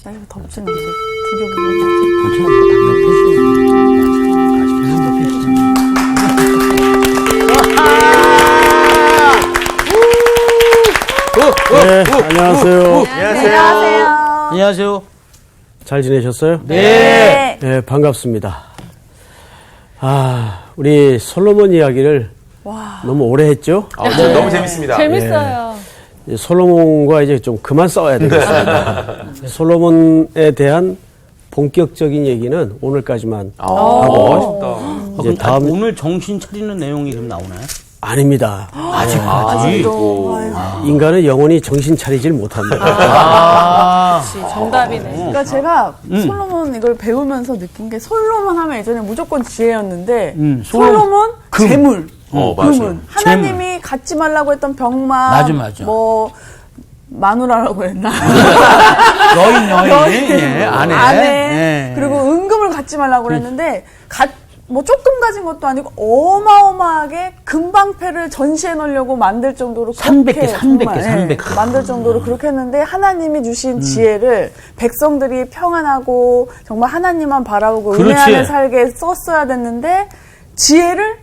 나 이거 덮치는 거지. 두 개 먹어. 괜찮아, 네, 안녕하세요. 안녕하세요. 안녕하세요. 잘 지내셨어요? 네. 네, 반갑습니다. 우리 솔로몬 이야기를 너무 오래 했죠? 네. 너무 재밌습니다. 재밌어요. 이제 솔로몬과 이제 좀 그만 싸워야 되겠습니다. 솔로몬에 대한 본격적인 얘기는 오늘까지만 하고 이제 다음 오늘 정신 차리는 내용이 좀 나오나요? 아닙니다. 아직까지. 인간은 영원히 정신 차리질 못합니다. 정답이네. 그러니까 제가 솔로몬 이걸 배우면서 느낀 게 솔로몬 하면 예전에 무조건 지혜였는데 솔로몬 재물. 맞아요. 금은 하나님이 갖지 말라고 했던 병마 맞아. 뭐 마누라라고 했나? 여인, 예, 아내. 예. 그리고 은금을 갖지 말라고 그랬는데 뭐 조금 가진 것도 아니고 어마어마하게 금방패를 전시해 놓으려고 만들 정도로 300개. 만들 정도로 그렇게 했는데 하나님이 주신 지혜를 백성들이 평안하고 정말 하나님만 바라보고 그렇지. 은혜 안에 살게 썼어야 됐는데 지혜를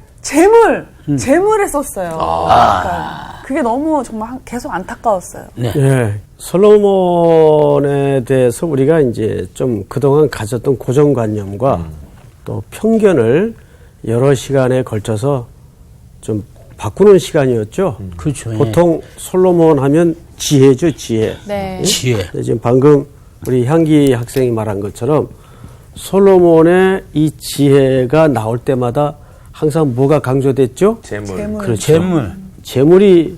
재물에 썼어요. 그러니까 그게 너무 정말 계속 안타까웠어요. 네. 예, 솔로몬에 대해서 우리가 이제 좀 그동안 가졌던 고정관념과 또 편견을 여러 시간에 걸쳐서 좀 바꾸는 시간이었죠. 그렇죠. 보통 솔로몬 하면 지혜죠, 지혜. 네. 지혜. 지금 방금 우리 향기 학생이 말한 것처럼 솔로몬의 이 지혜가 나올 때마다 항상 뭐가 강조됐죠? 재물. 그렇죠. 재물. 재물이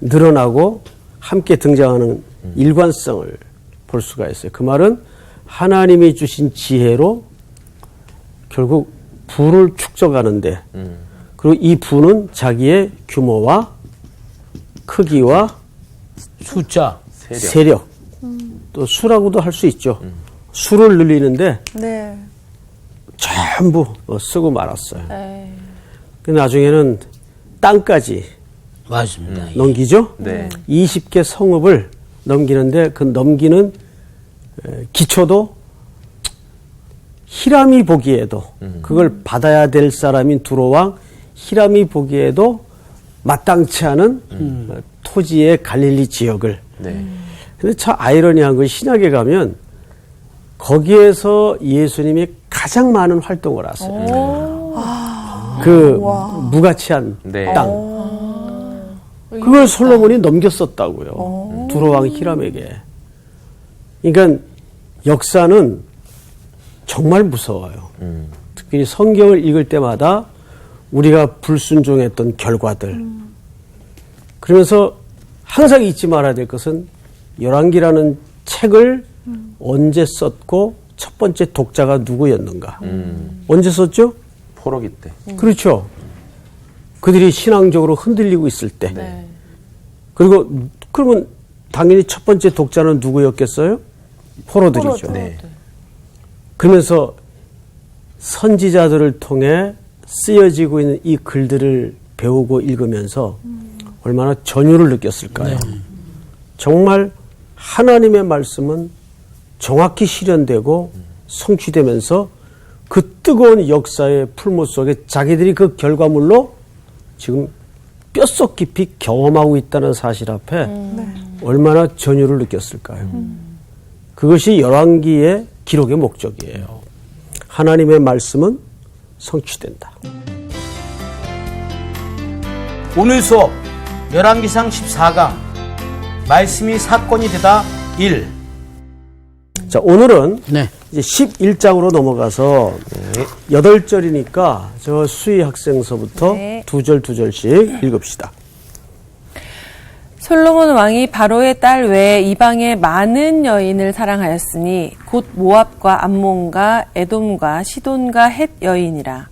늘어나고 함께 등장하는 일관성을 볼 수가 있어요. 그 말은 하나님이 주신 지혜로 결국 부를 축적하는데 그리고 이 부는 자기의 규모와 크기와 숫자. 세력 또 수라고도 할 수 있죠. 수를 늘리는데 네. 전부 쓰고 말았어요. 네. 나중에는 땅까지 맞습니다. 넘기죠. 네. 20개 성읍을 넘기는데 그 넘기는 기초도 히람이 보기에도 그걸 받아야 될 사람인 두로왕 히람이 보기에도 마땅치 않은 토지의 갈릴리 지역을. 네. 근데 참 아이러니한 건 신약에 가면 거기에서 예수님이 가장 많은 활동을 하세요. 그 무가치한 네. 땅. 그걸 솔로몬이 넘겼었다고요. 두로왕 히람에게. 그러니까 역사는 정말 무서워요. 특히 성경을 읽을 때마다 우리가 불순종했던 결과들. 그러면서 항상 잊지 말아야 될 것은 열왕기라는 책을 언제 썼고 첫 번째 독자가 누구였는가. 언제 썼죠? 포로기 때. 그렇죠. 그들이 신앙적으로 흔들리고 있을 때. 네. 그리고 그러면 당연히 첫 번째 독자는 누구였겠어요? 포로들이죠. 네. 그러면서 선지자들을 통해 쓰여지고 있는 이 글들을 배우고 읽으면서 얼마나 전율을 느꼈을까요? 정말 하나님의 말씀은 정확히 실현되고 성취되면서 그 뜨거운 역사의 풀무 속에 자기들이 그 결과물로 지금 뼛속 깊이 경험하고 있다는 사실 앞에 얼마나 전율을 느꼈을까요? 그것이 열왕기의 기록의 목적이에요. 하나님의 말씀은 성취된다. 오늘 수업 열왕기상 14강 말씀이 사건이 되다 1. 자, 오늘은 네. 이제 11장으로 넘어가서 8절이니까 저 수희 학생서부터 네. 두 절 두 절씩 읽읍시다. 솔로몬 왕이 바로의 딸 외에 이방의 많은 여인을 사랑하였으니 곧 모압과 암몬과 에돔과 시돈과 헷 여인이라.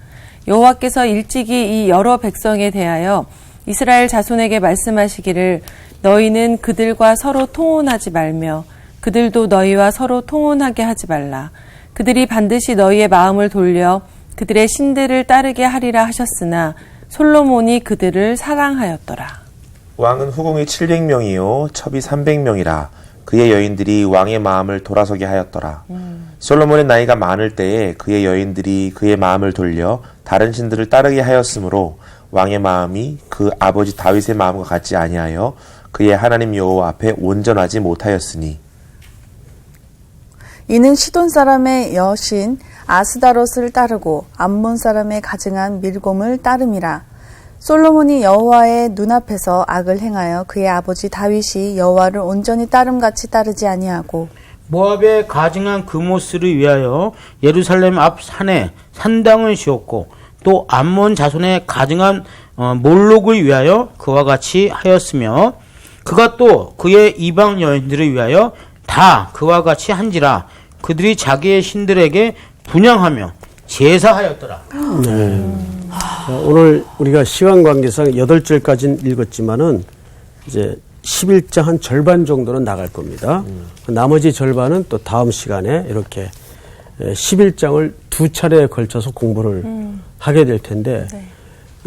여호와께서 일찍이 이 여러 백성에 대하여 이스라엘 자손에게 말씀하시기를 너희는 그들과 서로 통혼하지 말며 그들도 너희와 서로 통혼하게 하지 말라. 그들이 반드시 너희의 마음을 돌려 그들의 신들을 따르게 하리라 하셨으나 솔로몬이 그들을 사랑하였더라. 왕은 후궁이 700명이요 첩이 300명이라 그의 여인들이 왕의 마음을 돌아서게 하였더라. 솔로몬의 나이가 많을 때에 그의 여인들이 그의 마음을 돌려 다른 신들을 따르게 하였으므로 왕의 마음이 그 아버지 다윗의 마음과 같지 아니하여 그의 하나님 여호와 앞에 온전하지 못하였으니 이는 시돈 사람의 여신 아스다롯을 따르고 암몬 사람의 가증한 밀곰을 따름이라. 솔로몬이 여호와의 눈앞에서 악을 행하여 그의 아버지 다윗이 여호와를 온전히 따름같이 따르지 아니하고 모압의 가증한 그모스를 위하여 예루살렘 앞 산에 산당을 지었고 또 암몬 자손의 가증한 몰록을 위하여 그와 같이 하였으며 그가 또 그의 이방 여인들을 위하여 다 그와 같이 한지라. 그들이 자기의 신들에게 분향하며 제사하였더라. 자, 오늘 우리가 시간 관계상 8절까지는 읽었지만은 이제 11장 한 절반 정도는 나갈 겁니다. 나머지 절반은 또 다음 시간에 이렇게 11장을 두 차례에 걸쳐서 공부를 하게 될 텐데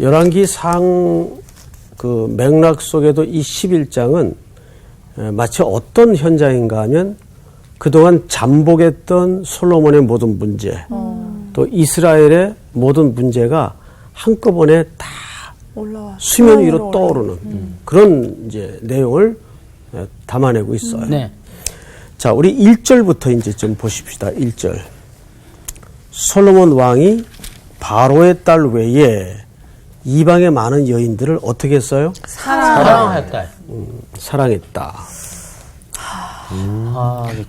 열왕기상 그 맥락 속에도 이 11장은 마치 어떤 현장인가 하면 그동안 잠복했던 솔로몬의 모든 문제 또 이스라엘의 모든 문제가 한꺼번에 다 올라와 수면 위로 떠오르는 그런 이제 내용을 담아내고 있어요. 네. 자, 우리 1절부터 이제 좀 보십시다. 1절. 솔로몬 왕이 바로의 딸 외에 이방의 많은 여인들을 어떻게 했어요? 사랑하였다. 사랑했다.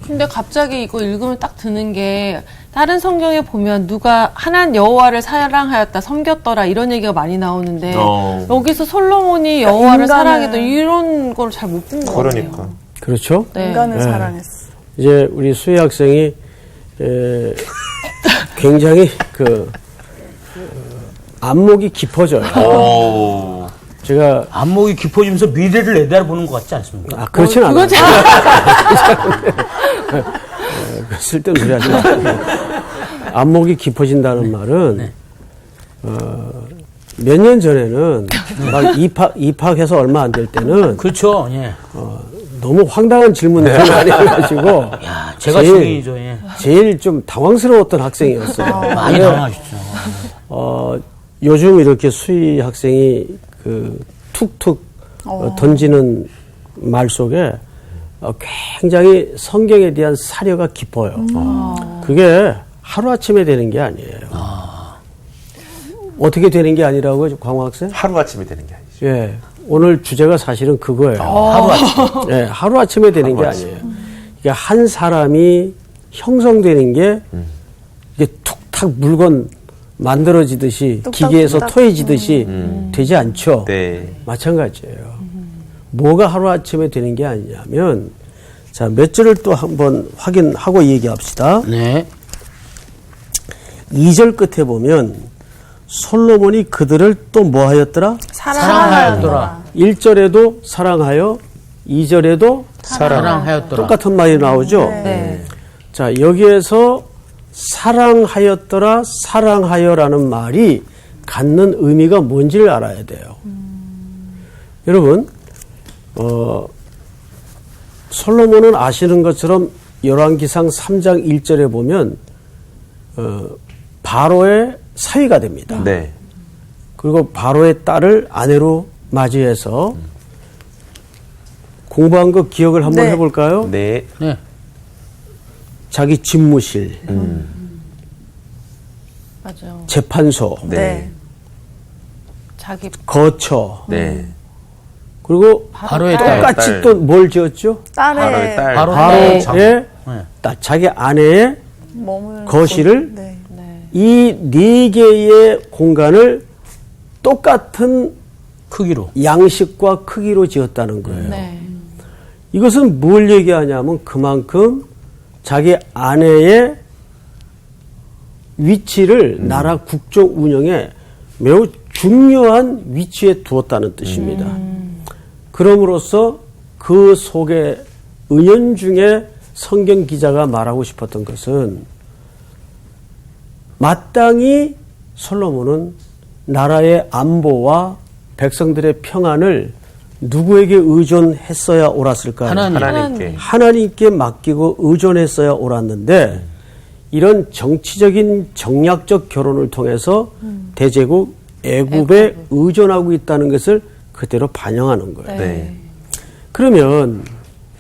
근데 갑자기 이거 읽으면 딱 드는 게 다른 성경에 보면 누가 하나님 여호와를 사랑하였다 섬겼더라 이런 얘기가 많이 나오는데 여기서 솔로몬이 여호와를 인간을- 사랑했다 이런 걸 잘 못 본 것 같아요. 그러니까 그렇죠? 네. 인간을 네. 사랑했어. 이제 우리 수혜 학생이 굉장히 그 안목이 깊어져요. 오. 제가 안목이 깊어지면서 미래를 내다보는 것 같지 않습니까? 그렇진 않아요. 그건 쓸데없는 소리 하지 마세요. 안목이 깊어진다는 말은 몇 년 전에는 막 입학해서 얼마 안 될 때는 그렇죠. 예. 너무 황당한 질문을 많이 해가지고 야, 제가 제일- 증인이죠. 예. 제일 좀 당황스러웠던 학생이었어요. 많이 근데, 당하셨죠. 요즘 이렇게 수희 학생이 그 툭툭 던지는 말 속에 굉장히 성경에 대한 사려가 깊어요. 그게 하루아침에 되는 게 아니에요. 어떻게 되는 게 아니라고 광호 학생? 하루아침에 되는 게 아니죠. 예. 오늘 주제가 사실은 그거예요. 하루아침. 예, 하루아침에 되는 게 아니에요. 이게 한 사람이 형성되는 게 이게 툭탁 물건 만들어지듯이 뚝딱, 기계에서 뚝딱. 토해지듯이 되지 않죠. 네. 마찬가지예요. 뭐가 하루아침에 되는 게 아니냐면 자, 몇 절을 또 한번 확인하고 얘기합시다. 네. 2절 끝에 보면 솔로몬이 그들을 또 뭐 하였더라? 사랑하였더라. 1절에도 사랑하여 2절에도 사랑하였더라. 똑같은 말이 나오죠. 네. 자, 여기에서 사랑하였더라, 사랑하여라는 말이 갖는 의미가 뭔지를 알아야 돼요. 여러분, 솔로몬은 아시는 것처럼 열왕기상 3장 1절에 보면 바로의 사위가 됩니다. 네. 그리고 바로의 딸을 아내로 맞이해서 공부한 거 기억을 한번 네. 해볼까요? 네. 네. 자기 집무실, 맞아요. 재판소, 네. 자기 거처, 네. 그리고 바로의 딸. 똑같이 딸. 또 뭘 지었죠? 바로의 딸. 바로의 네. 자기 아내의 몸을 거실을 네. 이 네 개의 공간을 똑같은 크기로. 양식과 크기로 지었다는 거예요. 네. 이것은 뭘 얘기하냐면 그만큼 자기 아내의 위치를 나라 국정 운영에 매우 중요한 위치에 두었다는 뜻입니다. 그럼으로써 그 속에 은연중에 성경 기자가 말하고 싶었던 것은 마땅히 솔로몬은 나라의 안보와 백성들의 평안을 누구에게 의존했어야 옳았을까요? 하나님께. 하나님께 맡기고 의존했어야 옳았는데 이런 정치적인 정략적 결혼을 통해서 대제국 애굽에 의존하고 있다는 것을 그대로 반영하는 거예요. 네. 그러면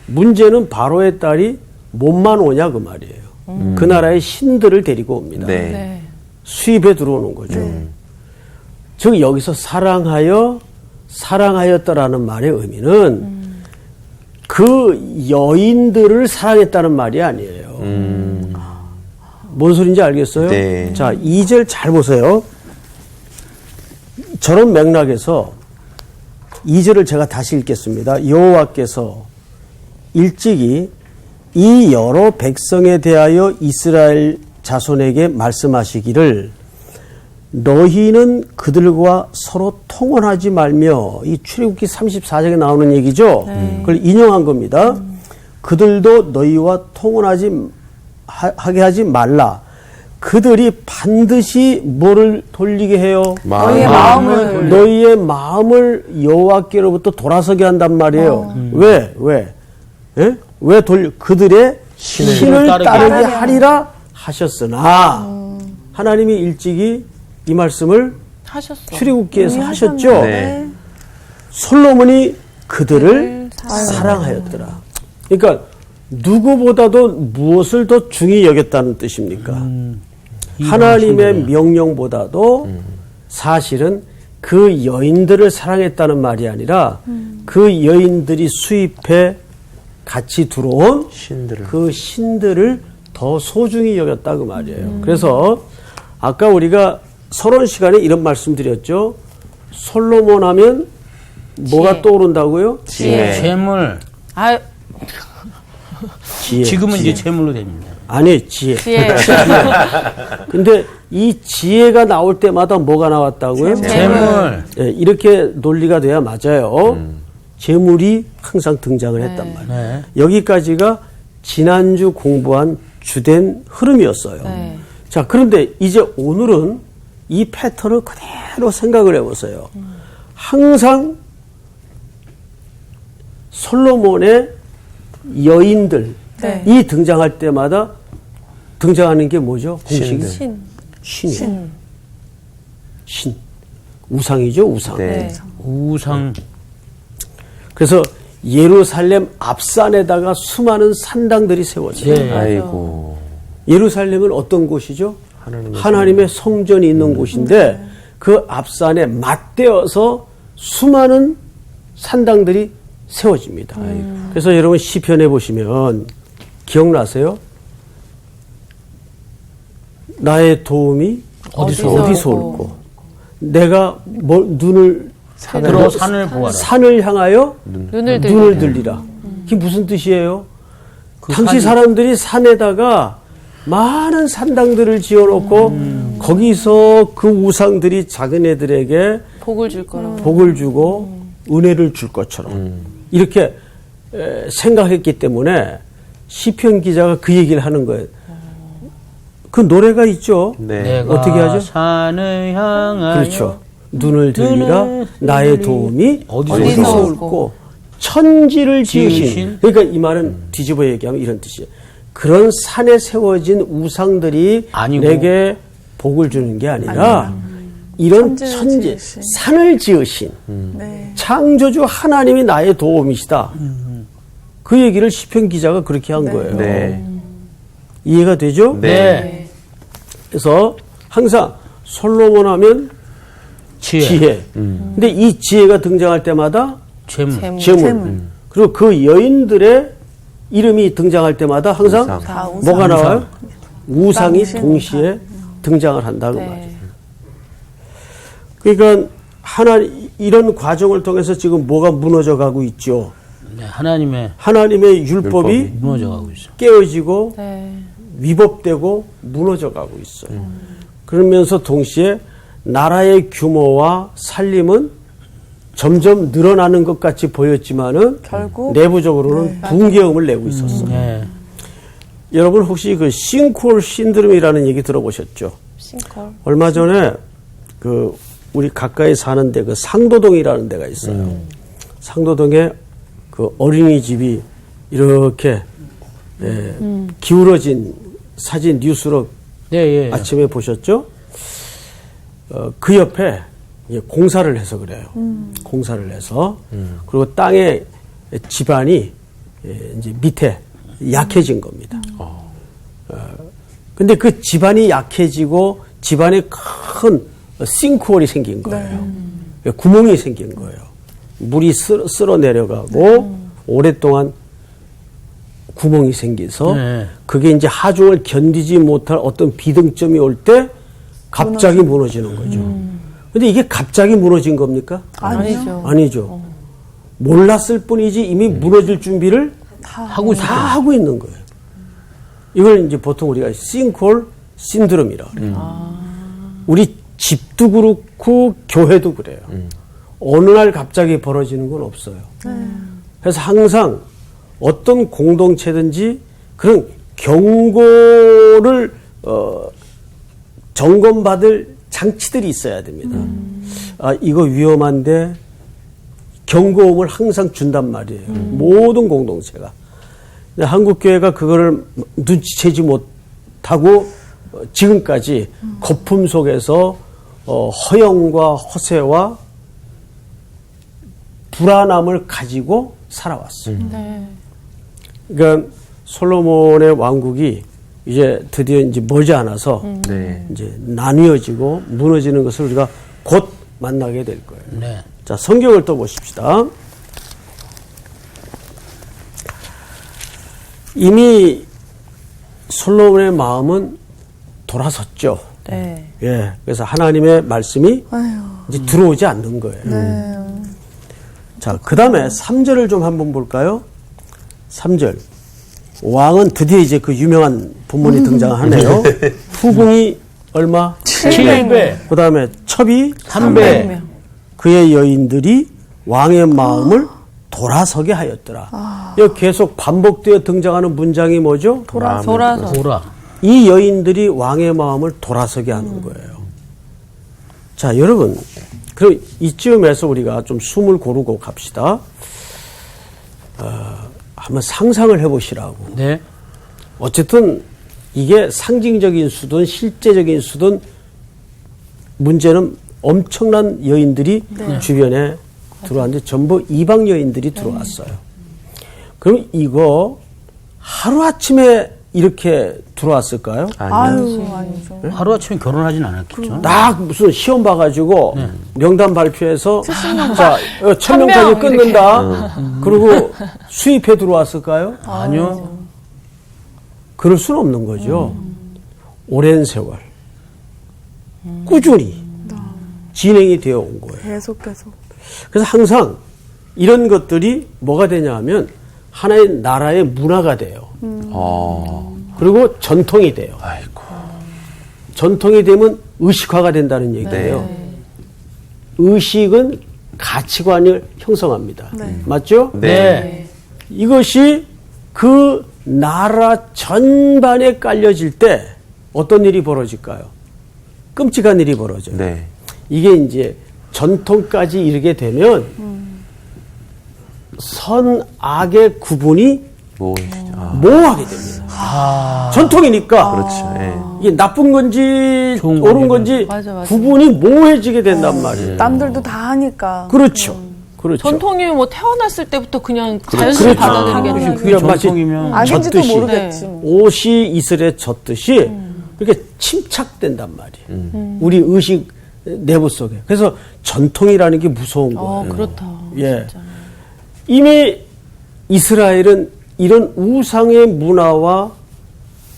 문제는 바로의 딸이 몸만 오냐 그 말이에요. 그 나라의 신들을 데리고 옵니다. 네. 네. 수입에 들어오는 거죠. 즉 여기서 사랑하였다라는 말의 의미는 그 여인들을 사랑했다는 말이 아니에요. 뭔 소린지 알겠어요? 네. 자, 2절 잘 보세요. 저런 맥락에서 2절을 제가 다시 읽겠습니다. 여호와께서 일찍이 이 여러 백성에 대하여 이스라엘 자손에게 말씀하시기를 너희는 그들과 서로 통혼하지 말며 이 출애굽기 34장에 나오는 얘기죠. 그걸 인용한 겁니다. 그들도 너희와 하게 하지 말라. 그들이 반드시 뭐를 돌리게 해요? 너희의 마음을 여호와께로부터 돌아서게 한단 말이에요. 왜? 예? 왜 그들의 신을 따르게 하리라 하셨으나 하나님이 일찍이 이 말씀을 출애굽기에서 하셨죠. 네. 솔로몬이 그들을 사랑하였더라. 그러니까 누구보다도 무엇을 더 중히 여겼다는 뜻입니까? 하나님의 명령보다도 사실은 그 여인들을 사랑했다는 말이 아니라 그 여인들이 수입해 같이 들어온 그 신들을 더 소중히 여겼다 그 말이에요. 그래서 아까 우리가 서론 시간에 이런 말씀 드렸죠. 솔로몬 하면 뭐가 떠오른다고요? 재물. 아, 지혜. 지금은 이제 재물로 됩니다. 아니, 지혜. 근데 이 지혜가 나올 때마다 뭐가 나왔다고요? 재물. 예, 이렇게 논리가 돼야 맞아요. 재물이 항상 등장을 했단 말이에요. 네. 여기까지가 지난주 공부한 주된 흐름이었어요. 네. 자, 그런데 이제 오늘은 이 패턴을 그대로 생각을 해보세요. 항상 솔로몬의 여인들이 네. 등장할 때마다 등장하는 게 뭐죠? 공식이? 신. 신. 우상이죠, 우상. 네. 우상. 그래서 예루살렘 앞산에다가 수많은 산당들이 세워져요. 예. 아이고. 예루살렘은 어떤 곳이죠? 하나님의 성전이 있는 곳인데 그 앞산에 맞대어서 수많은 산당들이 세워집니다. 그래서 여러분 시편에 보시면 기억나세요? 나의 도움이 어디서 올고 내가 눈을 들어 산을 보아라. 산을 향하여 눈을 들리라. 그게 무슨 뜻이에요? 당시 산이- 사람들이 산에다가 많은 산당들을 지어놓고 거기서 그 우상들이 작은 애들에게 복을 줄 거라고. 복을 주고 은혜를 줄 것처럼 이렇게 생각했기 때문에 시편 기자가 그 얘기를 하는 거예요. 그 노래가 있죠. 네. 내가 어떻게 하죠? 산을 향하여 그렇죠. 눈을 들리라. 눈을 나의 도움이 어디서 어디서 올고. 올고 천지를 지으신. 지으신? 그러니까 이 말은 뒤집어 얘기하면 이런 뜻이에요. 그런 산에 세워진 우상들이 아니고. 내게 복을 주는 게 아니라 이런 천지, 지으신. 산을 지으신 네. 창조주 하나님이 나의 도움이시다. 그 얘기를 시편 기자가 그렇게 한 거예요. 네. 이해가 되죠? 네. 그래서 항상 솔로몬 하면 지혜. 근데 이 지혜가 등장할 때마다 재물. 재물. 그리고 그 여인들의 이름이 등장할 때마다 항상 우상. 다 우상. 뭐가 나와요? 우상이 우상. 동시에 등장을 한다고 네. 말이에요. 그러니까 이런 과정을 통해서 지금 뭐가 무너져 가고 있죠. 네, 하나님의 율법이 무너져가고 있어. 깨어지고 네. 위법되고 무너져 가고 있어요. 그러면서 동시에 나라의 규모와 살림은 점점 늘어나는 것 같이 보였지만은 결국 내부적으로는 붕괴음을 내고 있었어요. 네. 여러분 혹시 그 싱크홀 신드롬이라는 얘기 들어보셨죠? 싱컬. 얼마 전에 그 우리 가까이 사는데 그 상도동이라는 데가 있어요. 상도동에 그 어린이집이 이렇게 기울어진 사진 뉴스로 예, 예. 아침에 보셨죠? 그 옆에 공사를 해서 그래요. 공사를 해서 그리고 땅에 지반이 이제 밑에 약해진 겁니다. 근데 그 지반이 약해지고 지반에 큰 싱크홀이 생긴 거예요. 구멍이 생긴 거예요. 물이 쓸어 내려가고 오랫동안 구멍이 생겨서 네. 그게 이제 하중을 견디지 못할 어떤 비등점이 올 때 갑자기 무너지는 거죠. 근데 이게 갑자기 무너진 겁니까? 아니죠. 아니죠. 몰랐을 뿐이지 이미 무너질 준비를 다 하고 있는 거예요. 이걸 이제 보통 우리가 싱크홀 신드롬이라고 그래요. 우리 집도 그렇고 교회도 그래요. 어느 날 갑자기 벌어지는 건 없어요. 그래서 항상 어떤 공동체든지 그런 경고를 점검받을 장치들이 있어야 됩니다. 아, 이거 위험한데 경고음을 항상 준단 말이에요. 모든 공동체가. 근데 한국교회가 그거를 눈치채지 못하고 지금까지 거품 속에서 허영과 허세와 불안함을 가지고 살아왔어요. 그러니까 솔로몬의 왕국이 이제 드디어 이제 머지않아서 네. 이제 나뉘어지고 무너지는 것을 우리가 곧 만나게 될 거예요. 네. 자, 성경을 또 보십시다. 이미 솔로몬의 마음은 돌아섰죠. 네. 예. 그래서 하나님의 말씀이 이제 들어오지 않는 거예요. 자, 그 다음에 3절을 좀 한번 볼까요? 3절. 왕은 드디어 이제 그 유명한 본문이 등장하네요. 후궁이 얼마? 7배. 그 다음에 첩이 3배. 그의 여인들이 왕의 마음을 돌아서게 하였더라. 여기 계속 반복되어 등장하는 문장이 뭐죠? 돌아서. 보라. 이 여인들이 왕의 마음을 돌아서게 하는 거예요. 자, 여러분, 그럼 이쯤에서 우리가 좀 숨을 고르고 갑시다. 한번 상상을 해보시라고. 네. 어쨌든 이게 상징적인 수든 실제적인 수든 문제는 엄청난 여인들이 주변에 들어왔는데 전부 이방 여인들이 들어왔어요. 그럼 이거 하루아침에 이렇게 들어왔을까요? 아니죠. 하루아침에 결혼하진 않았겠죠. 딱 무슨 시험 봐가지고 명단 발표해서 자, 1000명까지 끊는다. 그리고 수입해 들어왔을까요? 아니요. 그럴 수는 없는 거죠. 오랜 세월 꾸준히 진행이 되어 온 거예요. 계속. 그래서 항상 이런 것들이 뭐가 되냐 하면 하나의 나라의 문화가 돼요. 그리고 전통이 돼요. 아이고. 전통이 되면 의식화가 된다는 얘기예요. 의식은 가치관을 형성합니다. 맞죠? 네. 이것이 그 나라 전반에 깔려질 때 어떤 일이 벌어질까요? 끔찍한 일이 벌어져요. 네. 이게 이제 전통까지 이르게 되면 선악의 구분이 모호하게 됩니다. 전통이니까. 그렇죠. 예. 이게 나쁜 건지 좋은 옳은 건지. 건지 맞아. 구분이 모호해지게 된단 말이에요. 남들도 다 하니까. 그렇죠. 그렇죠. 전통이면 뭐 태어났을 때부터 그냥 자연스레 그렇죠. 받아들이겠죠. 그게 마치 전통이면 악인지도 젖듯이. 모르겠지. 뭐. 옷이 이슬에 젖듯이 그렇게 침착된단 말이에요. 우리 의식 내부 속에. 그래서 전통이라는 게 무서운 거예요. 그렇다. 예. 이미 이스라엘은 이런 우상의 문화와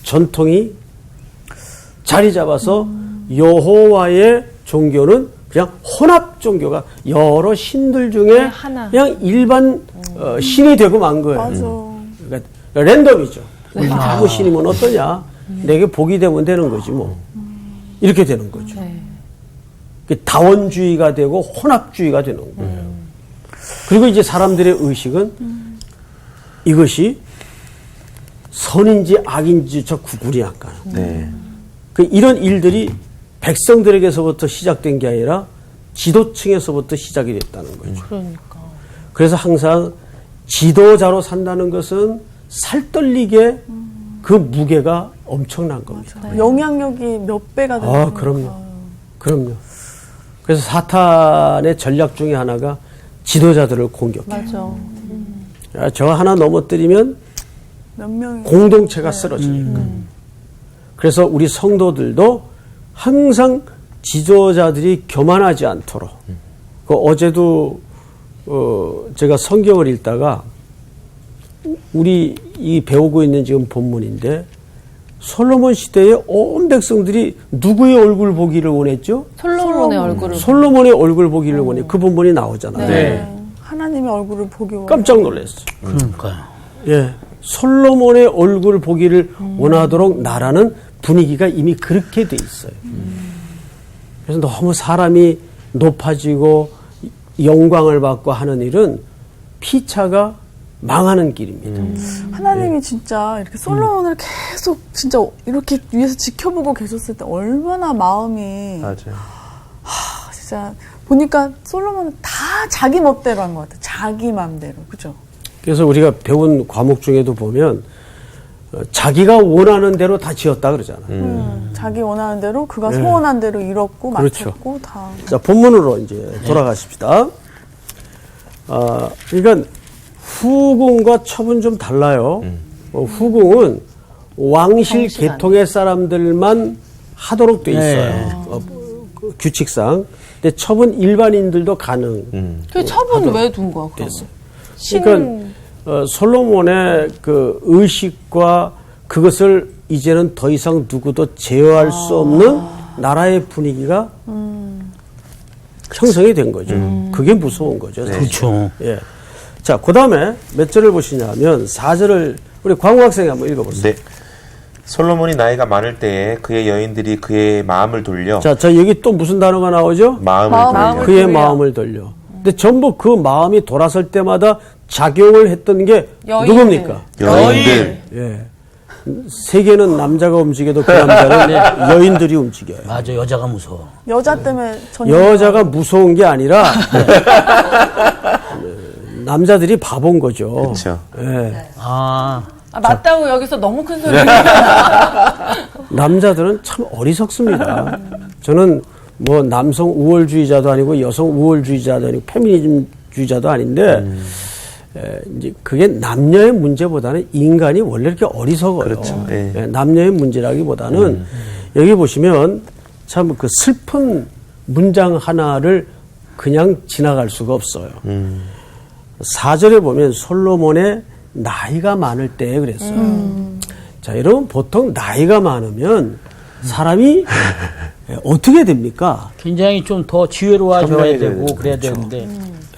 전통이 자리 잡아서 여호와의 종교는 그냥 혼합 종교가 여러 신들 중에 하나. 그냥 일반 신이 되고 만 거예요. 맞아. 그러니까 랜덤이죠. 아무 신이면 어떠냐? 내게 복이 되면 되는 거지 뭐. 이렇게 되는 거죠. 다원주의가 되고 혼합주의가 되는 거예요. 그리고 이제 사람들의 의식은 이것이 선인지 악인지 저 구분이 안 가요. 네. 이런 일들이 백성들에게서부터 시작된 게 아니라 지도층에서부터 시작이 됐다는 거죠. 그러니까. 그래서 항상 지도자로 산다는 것은 살떨리게 그 무게가 엄청난 겁니다. 영향력이 몇 배가 되는 아, 그럼요. 그래서 사탄의 전략 중에 하나가 지도자들을 공격해요. 맞아. 저 하나 넘어뜨리면 몇 명이 공동체가 쓰러지니까. 그래서 우리 성도들도 항상 지도자들이 교만하지 않도록. 어제도 제가 성경을 읽다가 우리 이 배우고 있는 지금 본문인데 솔로몬 시대에 온 백성들이 누구의 얼굴 보기를 원했죠? 솔로몬의 얼굴을. 솔로몬의 얼굴 보기를 원해. 그 본문이 나오잖아요. 네. 하나님의 얼굴을 보기 원해. 깜짝 놀랐어요. 그러니까요. 예. 솔로몬의 얼굴 보기를 원하도록 나라는 분위기가 이미 그렇게 돼 있어요. 그래서 너무 사람이 높아지고 영광을 받고 하는 일은 피차가 망하는 길입니다. 하나님이 진짜 이렇게 솔로몬을 계속 진짜 이렇게 위에서 지켜보고 계셨을 때 얼마나 마음이 맞아요. 진짜 보니까 솔로몬은 다 자기 멋대로 한 것 같아요. 자기 마음대로. 그죠? 그래서 우리가 배운 과목 중에도 보면 자기가 원하는 대로 다 지었다 그러잖아요. 자기 원하는 대로 그가 네. 소원한 대로 이뤘고 그렇죠. 맞췄고 다. 자, 본문으로 이제 돌아가십시다. 그러니까 후궁과 첩은 좀 달라요. 후궁은 왕실 계통의 사람들만 하도록 돼 있어요. 규칙상. 근데 첩은 일반인들도 가능. 그 첩은 왜 둔 거야, 그럼? 됐어요. 그러니까 솔로몬의 그 의식과 그것을 이제는 더 이상 누구도 제어할 수 없는 나라의 분위기가 형성이 된 거죠. 그게 무서운 거죠. 사실. 그렇죠. 예. 자, 그 다음에 몇 절을 보시냐면 4절을 우리 광우 학생이 한번 읽어보세요. 네. 솔로몬이 나이가 많을 때에 그의 여인들이 그의 마음을 돌려 자, 여기 또 무슨 단어가 나오죠? 마음을 돌려 그의 마음을 돌려. 근데 전부 그 마음이 돌아설 때마다 작용을 했던 게 여인들. 누굽니까? 여인들 예. 세계는 남자가 움직여도 그 남자는 여인들이 움직여요. 맞아, 여자가 무서워. 여자 때문에 여자가 무서운 게 아니라 남자들이 바본 거죠. 그렇죠. 예. 맞다고 여기서 너무 큰 소리. 남자들은 참 어리석습니다. 저는 뭐 남성 우월주의자도 아니고 여성 우월주의자도 아니고 페미니즘주의자도 아닌데 이제 그게 남녀의 문제보다는 인간이 원래 이렇게 어리석어요. 그렇죠. 예. 예, 남녀의 문제라기보다는 여기 보시면 참 그 슬픈 문장 하나를 그냥 지나갈 수가 없어요. 4절에 보면 솔로몬의 나이가 많을 때 그랬어요. 자, 여러분 보통 나이가 많으면 사람이 어떻게 됩니까? 굉장히 좀 더 지혜로워져야 현명해져야 되고 되죠. 그래야 그렇죠. 되는데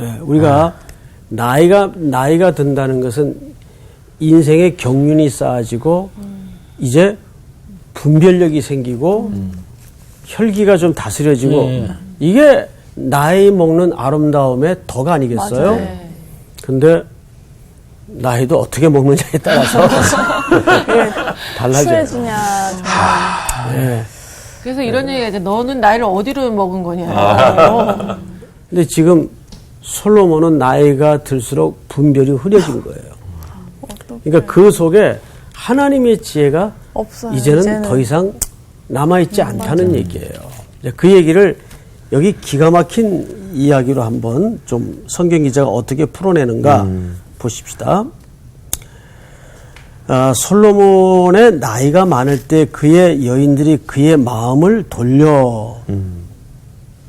예, 우리가 나이가 든다는 것은 인생의 경륜이 쌓아지고 이제 분별력이 생기고 혈기가 좀 다스려지고 네. 이게 나이 먹는 아름다움의 덕 아니겠어요? 맞아요. 근데 나이도 어떻게 먹느냐에 따라서 달라져요. 추해지냐. 예. 그래서 이런 얘기가 이제 너는 나이를 어디로 먹은 거냐. 근데 지금 솔로몬은 나이가 들수록 분별이 흐려진 거예요. 그러니까 그 속에 하나님의 지혜가 없어요. 이제는 더 이상 남아있지 않다는 얘기예요. 이제 그 얘기를 여기 기가 막힌 이야기로 한번 좀 성경 기자가 어떻게 풀어내는가 보십시다. 솔로몬의 나이가 많을 때 그의 여인들이 그의 마음을 돌려.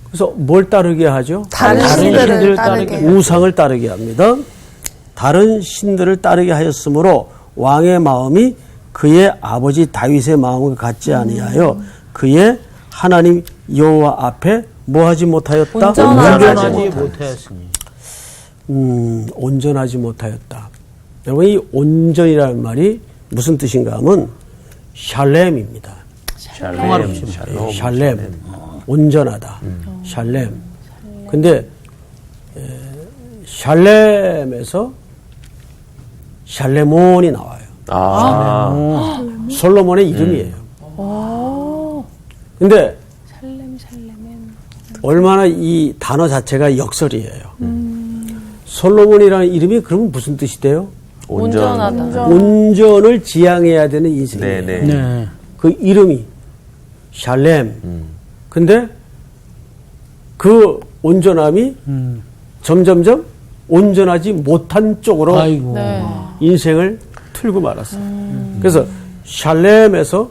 그래서 뭘 따르게 하죠? 다른 신들을 따르게. 우상을 따르게 합니다. 다른 신들을 따르게 하였으므로 왕의 마음이 그의 아버지 다윗의 마음과 같지 아니하여 그의 하나님 여호와 앞에 뭐하지 못하였다? 온전하지 못하였으니. 온전하지 못하였다. 여러분 이 온전이라는 말이 무슨 뜻인가 하면 샬렘입니다. 샬렘. 온전하다. 샬렘. 근데 샬렘에서 샬레몬이 나와요. 솔로몬의 이름이에요. 근데 얼마나 이 단어 자체가 역설이에요. 솔로몬이라는 이름이 그러면 무슨 뜻이 돼요? 온전하다. 온전을 지향해야 되는 인생이에요. 네네. 네. 그 이름이 샬렘. 근데 그 온전함이 점점점 온전하지 못한 쪽으로 아이고. 네. 인생을 틀고 말았어요. 그래서 샬렘에서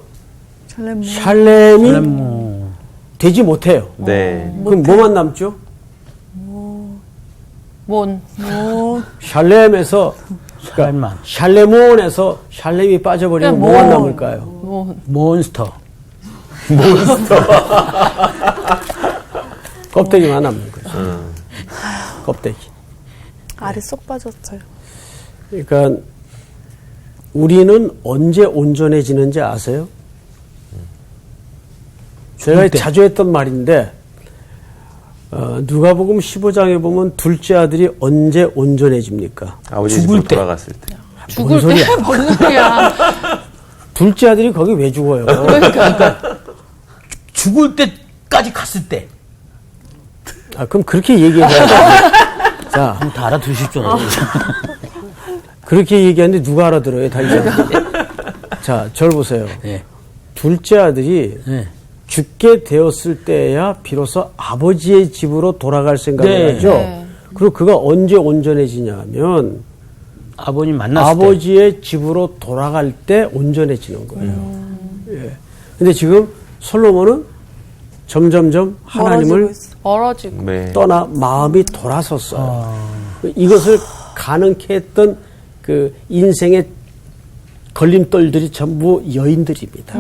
샬렘 샬렘이 뭐. 되지 못해요. 네. 그럼 뭐만 남죠? 뭔. 샬렘에서 샬만. 샬레몬에서 샬렘이 빠져버리면 그냥 뭐만 몬. 남을까요? 뭔. 몬스터. 껍데기만 남는 거죠. 껍데기. 알이 쏙 빠졌어요. 그러니까 우리는 언제 온전해지는지 아세요? 제가 자주 했던 말인데 누가복음 15장에 보면 둘째 아들이 언제 온전해집니까? 아버지 죽을 집으로 때. 돌아갔을 때. 죽을 소리야? 때? 뭔 소리야. 둘째 아들이 거기 왜 죽어요? 죽을 때까지 갔을 때. 아, 그럼 그렇게 얘기해야 돼. 자, 다 알아두십시오. 그렇게 얘기하는데 누가 알아들어요? 다 이제. 자, 절 보세요. 네. 둘째 아들이 네. 죽게 되었을 때야 비로소 아버지의 집으로 돌아갈 생각을 네. 하죠. 네. 그리고 그가 언제 온전해지냐면 아버님 만났을 때. 아버지의 집으로 돌아갈 때 온전해지는 거예요. 예. 근데 지금 솔로몬은 점점점 하나님을 멀어지고 있어. 멀어지고. 네. 떠나 마음이 돌아섰어요. 이것을 가능케 했던 그 인생의 걸림돌들이 전부 여인들입니다.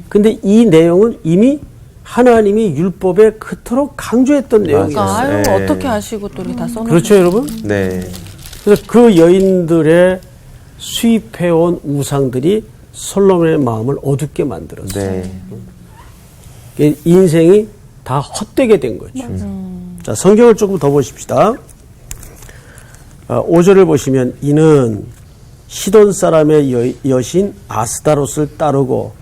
근데 이 내용은 이미 하나님이 율법에 그토록 강조했던 내용이었어요. 아유, 네. 어떻게 아시고 또 이렇게 다 써놓으셨어요. 그렇죠, 여러분? 네. 그래서 그 여인들의 수입해온 우상들이 솔로몬의 마음을 어둡게 만들었어요. 네. 인생이 다 헛되게 된 거죠. 자, 성경을 조금 더 보십시다. 5절을 보시면 이는 시돈 사람의 여신 아스다롯을 따르고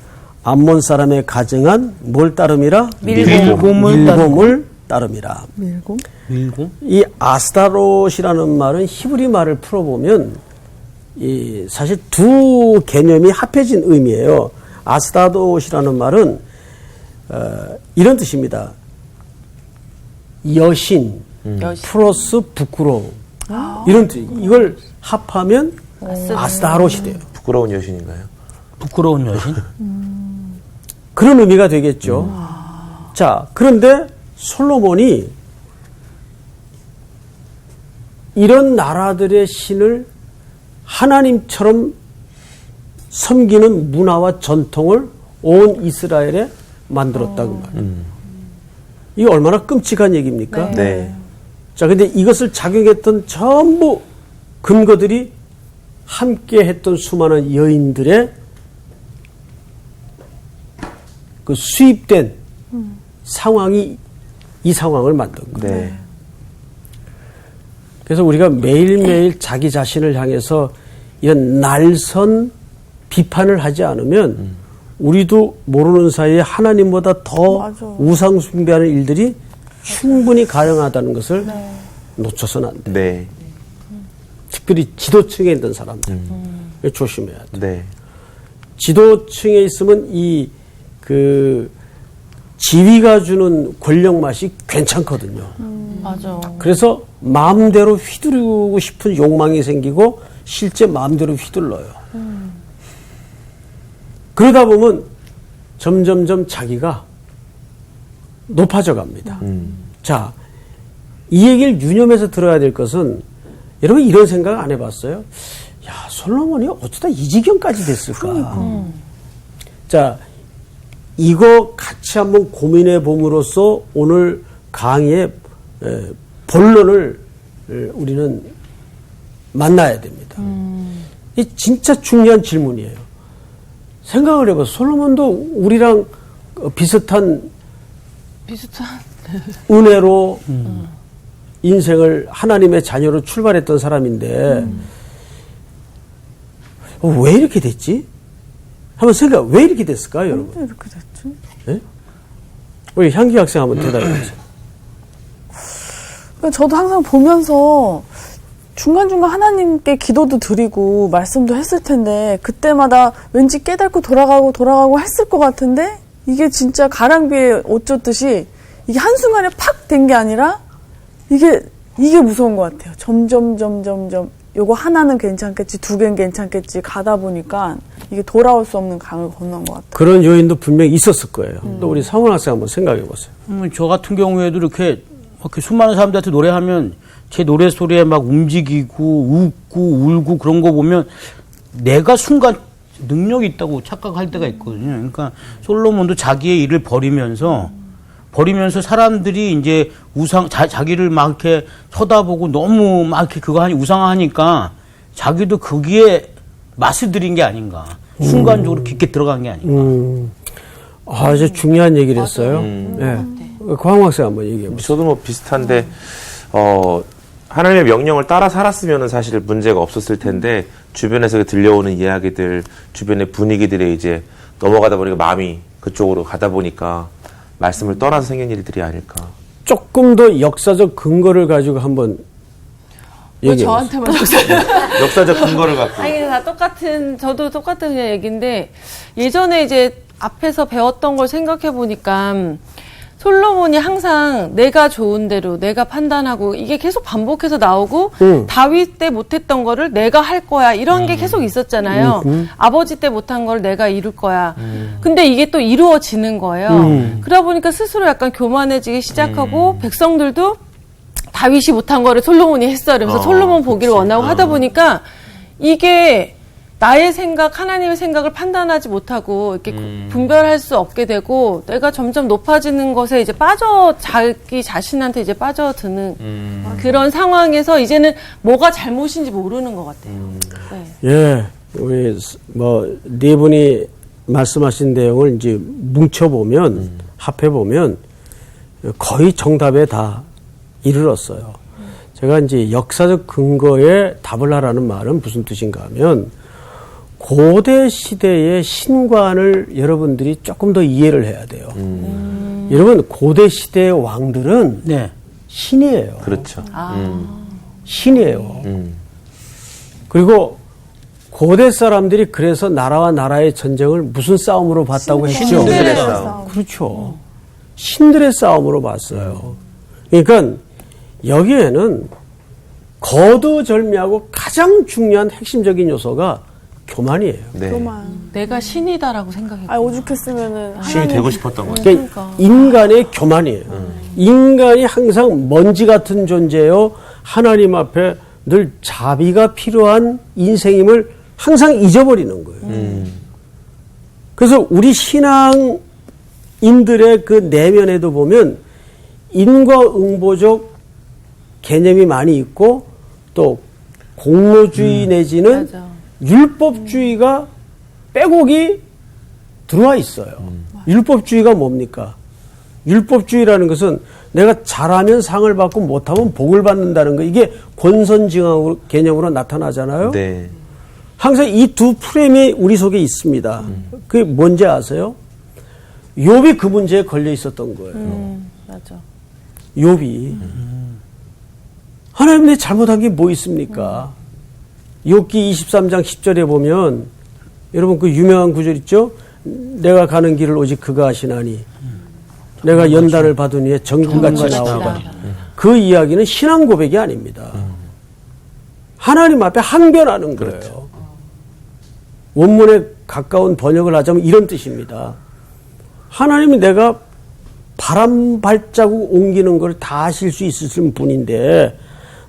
암몬 사람의 가증한 뭘 따름이라? 밀곰을 따름이라. 밀고. 밀고. 이 아스다롯이라는 말은 히브리 말을 풀어보면 이 사실 두 개념이 합해진 의미예요. 아스다롯이라는 말은 이런 뜻입니다. 여신 플러스 부끄러움 이런 뜻. 이걸 합하면 아스다롯이 돼요. 부끄러운 여신인가요? 부끄러운 여신. 그런 의미가 되겠죠. 자, 그런데 솔로몬이 이런 나라들의 신을 하나님처럼 섬기는 문화와 전통을 온 이스라엘에 만들었다고 말이에요. 이게 얼마나 끔찍한 얘기입니까? 네. 자, 근데 이것을 작용했던 전부 근거들이 함께 했던 수많은 여인들의 그 수입된 상황이 이 상황을 만든 거예요. 네. 그래서 우리가 매일매일 자기 자신을 향해서 이런 날선 비판을 하지 않으면 우리도 모르는 사이에 하나님보다 더 맞아. 우상 숭배하는 일들이 충분히 가능하다는 것을 놓쳐서는 안 돼요. 네. 특별히 지도층에 있는 사람들 조심해야 돼요. 네. 지도층에 있으면 이 그 지위가 주는 권력 맛이 괜찮거든요. 맞아. 그래서 마음대로 휘두르고 싶은 욕망이 생기고 실제 마음대로 휘둘러요. 그러다 보면 점점점 자기가 높아져 갑니다. 자, 이 얘기를 유념해서 들어야 될 것은 여러분 이런 생각 안 해봤어요? 야, 솔로몬이 어쩌다 이 지경까지 됐을까? 자, 이거 같이 한번 고민해 봄으로써 오늘 강의의 본론을 우리는 만나야 됩니다. 이 진짜 중요한 질문이에요. 생각을 해봐. 솔로몬도 우리랑 비슷한 은혜로 인생을 하나님의 자녀로 출발했던 사람인데 왜 이렇게 됐지? 한번 생각, 왜 이렇게 됐을까요, 여러분? 왜 이렇게 됐지? 네? 우리 향기 학생 한번 대답해 보세요. 그러니까 저도 항상 보면서 중간중간 하나님께 기도도 드리고 말씀도 했을 텐데 그때마다 왠지 깨닫고 돌아가고 했을 것 같은데 이게 진짜 가랑비에 옷 젖듯이 이게 한순간에 팍 된 게 아니라 이게 무서운 것 같아요. 점점 요거 하나는 괜찮겠지, 두 개는 괜찮겠지 가다 보니까 이게 돌아올 수 없는 강을 건넌 것 같아요. 그런 요인도 분명히 있었을 거예요. 또 우리 상원 학생 한번 생각해 보세요. 저 같은 경우에도 이렇게 수많은 사람들한테 노래하면 제 노래 소리에 막 움직이고 웃고 울고 그런 거 보면 내가 순간 능력이 있다고 착각할 때가 있거든요. 그러니까 솔로몬도 자기의 일을 버리면서 사람들이 이제 자기를 막 이렇게 쳐다보고 너무 막 이렇게 우상하니까 자기도 거기에 맛을 들인 게 아닌가. 순간적으로 깊게 들어간 게 아닌가. 아주 중요한 얘기를 했어요. 네. 광 학생 한번 얘기해 보세요. 저도 뭐 비슷한데 하나님의 명령을 따라 살았으면 사실 문제가 없었을 텐데 주변에서 들려오는 이야기들, 주변의 분위기들에 이제 넘어가다 보니까 마음이 그쪽으로 가다 보니까 말씀을 떠나서 생긴 일들이 아닐까. 조금 더 역사적 근거를 가지고 한번 얘기해 보세요. 저한테만 역사적 근거를 갖고. 아니, 다 저도 똑같은 그냥 얘기인데, 예전에 이제 앞에서 배웠던 걸 생각해 보니까, 솔로몬이 항상 내가 좋은 대로 내가 판단하고 이게 계속 반복해서 나오고 다윗 때 못했던 거를 내가 할 거야 이런 게 계속 있었잖아요. 아버지 때 못한 걸 내가 이룰 거야. 근데 이게 또 이루어지는 거예요. 그러다 보니까 스스로 약간 교만해지기 시작하고 백성들도 다윗이 못한 거를 솔로몬이 했어. 그러면서 솔로몬 보기를 원하고 하다 보니까 이게 나의 생각, 하나님의 생각을 판단하지 못하고 이렇게 분별할 수 없게 되고 내가 점점 높아지는 것에 이제 자기 자신한테 이제 빠져드는 그런 상황에서 이제는 뭐가 잘못인지 모르는 것 같아요. 네. 예, 우리 네 분이 말씀하신 내용을 이제 뭉쳐보면 합해보면 거의 정답에 다 이르렀어요. 제가 이제 역사적 근거에 답을 하라는 말은 무슨 뜻인가 하면 고대 시대의 신관을 여러분들이 조금 더 이해를 해야 돼요. 여러분 고대 시대의 왕들은 네. 신이에요. 그렇죠. 신이에요. 그리고 고대 사람들이 그래서 나라와 나라의 전쟁을 무슨 싸움으로 봤다고 했죠? 신들의 싸움. 그렇죠. 신들의 싸움으로 봤어요. 그러니까 여기에는 거두절미하고 가장 중요한 핵심적인 요소가 교만이에요. 네. 내가 신이다라고 생각했고. 오죽했으면은 신이 되고 싶었던 거죠. 그러니까 인간의 교만이에요. 인간이 항상 먼지 같은 존재요. 하나님 앞에 늘 자비가 필요한 인생임을 항상 잊어버리는 거예요. 그래서 우리 신앙인들의 그 내면에도 보면 인과응보적 개념이 많이 있고 또 공로주의 내지는 맞아. 율법주의가 빼곡이 들어와 있어요. 율법주의가 뭡니까? 율법주의라는 것은 내가 잘하면 상을 받고 못하면 복을 받는다는 거, 이게 권선징악 개념으로 나타나잖아요. 네. 항상 이 두 프레임이 우리 속에 있습니다. 그게 뭔지 아세요? 욥이 그 문제에 걸려 있었던 거예요. 맞아. 욥이 하나님 내 잘못한 게 뭐 있습니까? 욥기 23장 10절에 보면 여러분 그 유명한 구절 있죠? 내가 가는 길을 오직 그가 아시나니 내가 연단을 받은 후에 정금같이 나오다. 그 이야기는 신앙 고백이 아닙니다. 하나님 앞에 항변하는 거예요. 그렇죠. 원문에 가까운 번역을 하자면 이런 뜻입니다. 하나님이 내가 바람 발자국 옮기는 걸 다 아실 수 있으신 분인데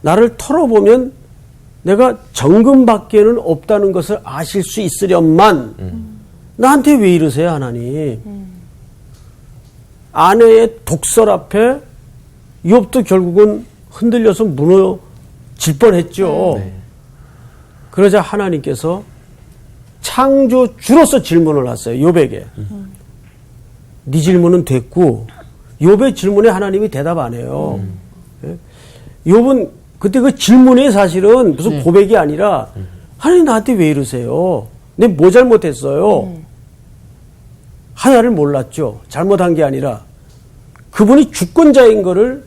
나를 털어보면 내가 정금밖에는 없다는 것을 아실 수 있으련만 나한테 왜 이러세요, 하나님? 아내의 독설 앞에 욥도 결국은 흔들려서 무너질 뻔했죠. 네. 그러자 하나님께서 창조주로서 질문을 하세요, 욥에게. 네 질문은 됐고 욥의 질문에 하나님이 대답 안 해요. 욥은 그때 그 질문이 사실은 무슨 고백이 아니라 하나님 나한테 왜 이러세요? 내가 뭐 잘못했어요? 하나를 몰랐죠. 잘못한 게 아니라 그분이 주권자인 거를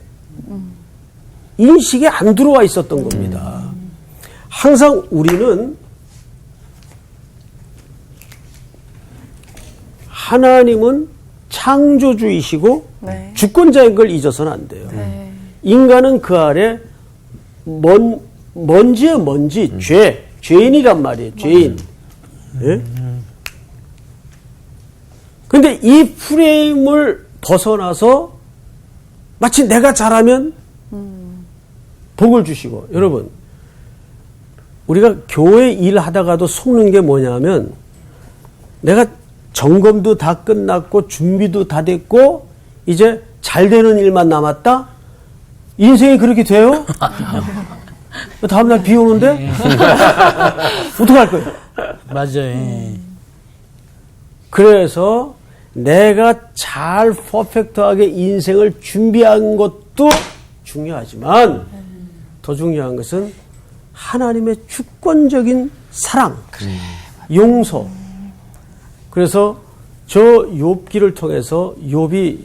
인식에 안 들어와 있었던 겁니다. 항상 우리는 하나님은 창조주이시고 네. 주권자인 걸 잊어서는 안 돼요. 인간은 그 아래 먼지에 먼지, 죄인이란 말이에요. 죄인. 예? 근데 이 프레임을 벗어나서 마치 내가 잘하면 복을 주시고, 여러분, 우리가 교회 일하다가도 속는 게 뭐냐면 내가 점검도 다 끝났고 준비도 다 됐고 이제 잘 되는 일만 남았다? 인생이 그렇게 돼요? 다음날 비 오는데? 어떡할 거예요? 맞아요. 그래서 내가 잘 퍼펙트하게 인생을 준비한 것도 중요하지만 더 중요한 것은 하나님의 주권적인 사랑, 용서. 그래서 저 욥기를 통해서 욥이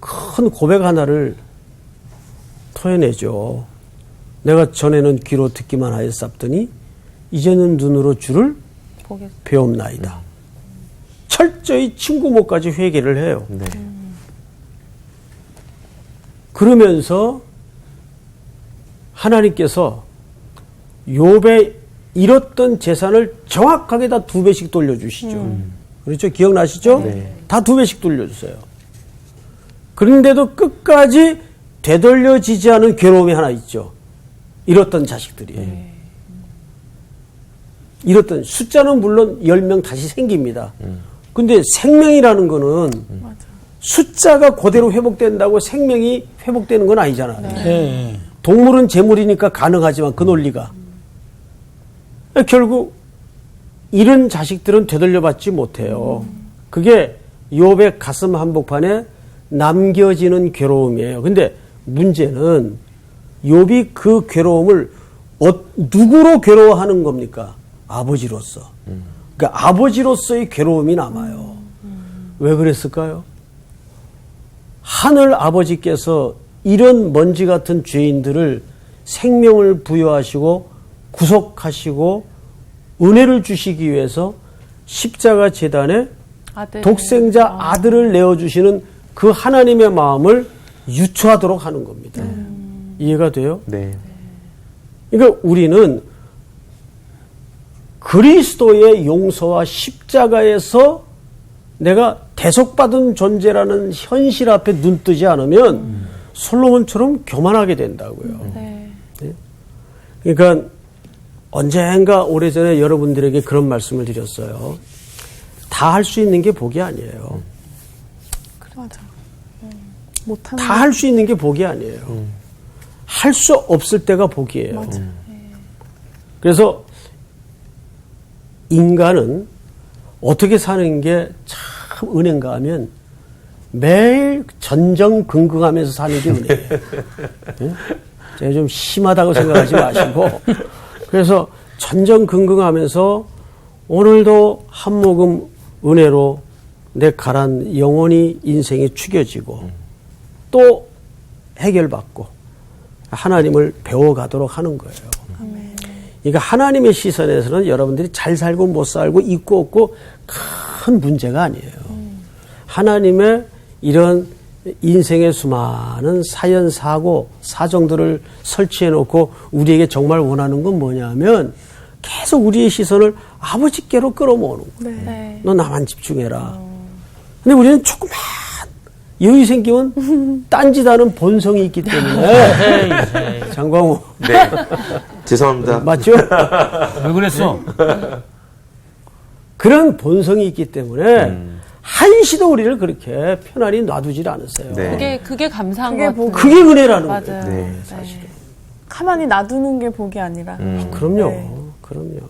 큰 고백 하나를 토해내죠. 내가 전에는 귀로 듣기만 하였사더니 이제는 눈으로 주를 배움나이다. 철저히 친구목까지 회개를 해요. 네. 그러면서 하나님께서 욥의 잃었던 재산을 정확하게 다 2배씩 돌려주시죠. 그렇죠? 기억나시죠? 네. 다 2배씩 돌려주세요. 그런데도 끝까지 되돌려지지 않은 괴로움이 하나 있죠. 잃었던 자식들이. 잃었던 숫자는 물론 10명 다시 생깁니다. 근데 생명이라는 거는 숫자가 그대로 회복된다고 생명이 회복되는 건 아니잖아요. 네. 동물은 재물이니까 가능하지만 그 논리가. 결국 이런 자식들은 되돌려받지 못해요. 그게 욥의 가슴 한복판에 남겨지는 괴로움이에요. 근데 문제는 욥이 그 괴로움을 누구로 괴로워하는 겁니까? 아버지로서. 그러니까 아버지로서의 괴로움이 남아요. 왜 그랬을까요? 하늘 아버지께서 이런 먼지 같은 죄인들을 생명을 부여하시고 구속하시고 은혜를 주시기 위해서 십자가 재단에 독생자 아들을 내어주시는 그 하나님의 마음을 유추하도록 하는 겁니다. 이해가 돼요? 네. 그러니까 우리는 그리스도의 용서와 십자가에서 내가 대속받은 존재라는 현실 앞에 눈 뜨지 않으면 솔로몬처럼 교만하게 된다고요. 네. 그러니까 언젠가 오래전에 여러분들에게 그런 말씀을 드렸어요. 다 할 수 있는 게 복이 아니에요. 맞아. 못하는 다 할 수 있는 게 복이 아니에요. 할 수 없을 때가 복이에요. 맞아. 그래서 인간은 어떻게 사는 게 참 은혜인가 하면 매일 전전긍긍하면서 사는 게 은혜예요. 네? 제가 좀 심하다고 생각하지 마시고 그래서 전전긍긍하면서 오늘도 한 모금 은혜로 내 가란 영혼이 인생이 축여지고 또 해결받고 하나님을 배워가도록 하는 거예요. 그러니까 하나님의 시선에서는 여러분들이 잘 살고 못 살고 있고 없고 큰 문제가 아니에요. 하나님의 이런 인생의 수많은 사연, 사고, 사정들을 설치해 놓고 우리에게 정말 원하는 건 뭐냐면 계속 우리의 시선을 아버지께로 끌어모으는 거예요. 네. 너 나만 집중해라. 근데 우리는 조금만 여유 생기면 딴짓하는 본성이 있기 때문에 장광호 네. 죄송합니다. 맞죠? 왜 그랬어? 그런 본성이 있기 때문에 한시도 우리를 그렇게 편안히 놔두질 않으세요. 네. 그게 감사한 그게 것 같아요. 그게 은혜라는 맞아요. 거예요. 네. 사실. 가만히 놔두는 게 복이 아니라. 그럼요. 네. 그럼요.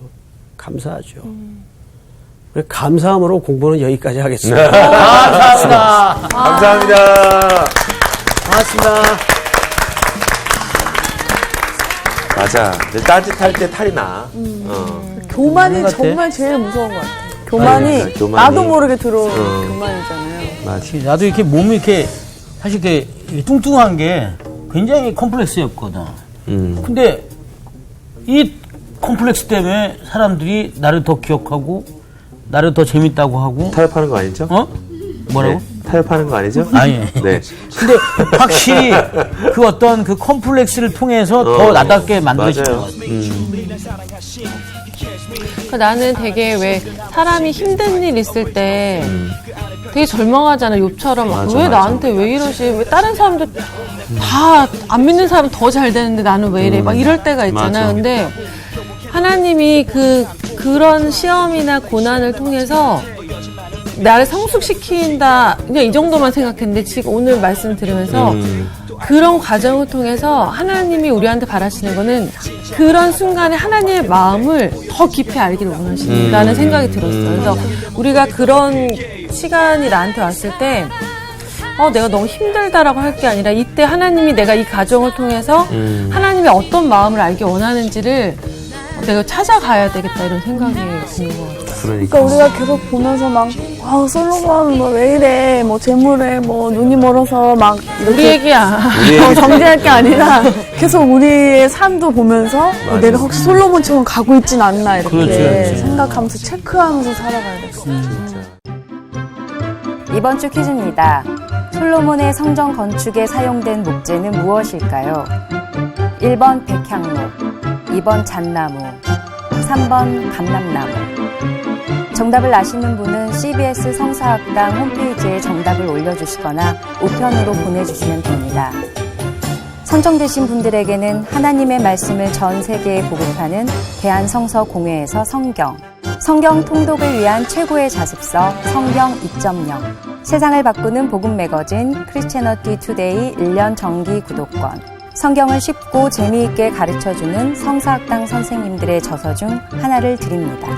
감사하죠. 감사함으로 공부는 여기까지 하겠습니다. 감사합니다. 감사합니다. 고맙습니다. 맞아. 이제 딴짓할 때 탈이 나. 교만이 같아. 정말 제일 무서운 것 같아요. 교만이, 맞아요. 교만이. 나도 모르게 들어오는 교만이잖아요. 나도 이렇게 몸이 이렇게 사실 이렇게 뚱뚱한 게 굉장히 컴플렉스였거든. 근데 이 컴플렉스 때문에 사람들이 나를 더 기억하고 나를 더 재밌다고 하고 타협하는 거 아니죠? 뭐라고? 네. 타협하는 거 아니죠? 아니. 네. 근데 확실히 그 어떤 그 컴플렉스를 통해서 더 나답게 만들어진 것 맞아요. 같아. 그러니까 나는 되게 왜 사람이 힘든 일 있을 때 되게 절망하잖아. 욥처럼 맞아, 왜 맞아. 나한테 왜 이러지? 왜 다른 사람들 다 안 믿는 사람 더 잘 되는데 나는 왜 이래? 막 이럴 때가 있잖아. 맞아. 근데 하나님이 그런 시험이나 고난을 통해서 나를 성숙시킨다. 그냥 이 정도만 생각했는데 지금 오늘 말씀 들으면서 그런 과정을 통해서 하나님이 우리한테 바라시는 거는 그런 순간에 하나님의 마음을 더 깊이 알기를 원하신다는 생각이 들었어요. 그래서 우리가 그런 시간이 나한테 왔을 때 내가 너무 힘들다라고 할 게 아니라 이때 하나님이 내가 이 과정을 통해서 하나님이 어떤 마음을 알기 원하는지를 내가 찾아가야 되겠다 이런 생각이 드는 것 같아요. 그러니까 우리가 계속 보면서 막 솔로몬 뭐 왜 이래 뭐 재물에 뭐 눈이 멀어서 막 우리 이렇게 얘기야. 정죄할 게 아니라 계속 우리의 삶도 보면서 내가 혹시 솔로몬처럼 가고 있진 않나 이렇게 그렇지. 생각하면서 체크하면서 살아가야 될 것 같아요. 이번 주 퀴즈입니다. 솔로몬의 성전 건축에 사용된 목재는 무엇일까요? 1번 백향목, 2번 잣나무, 3번 감람나무. 정답을 아시는 분은 CBS 성사학당 홈페이지에 정답을 올려주시거나 우편으로 보내주시면 됩니다. 선정되신 분들에게는 하나님의 말씀을 전 세계에 보급하는 대한성서공회에서 성경 통독을 위한 최고의 자습서 성경 2.0, 세상을 바꾸는 복음 매거진 크리스채너티 투데이 1년 정기 구독권, 성경을 쉽고 재미있게 가르쳐주는 성사학당 선생님들의 저서 중 하나를 드립니다.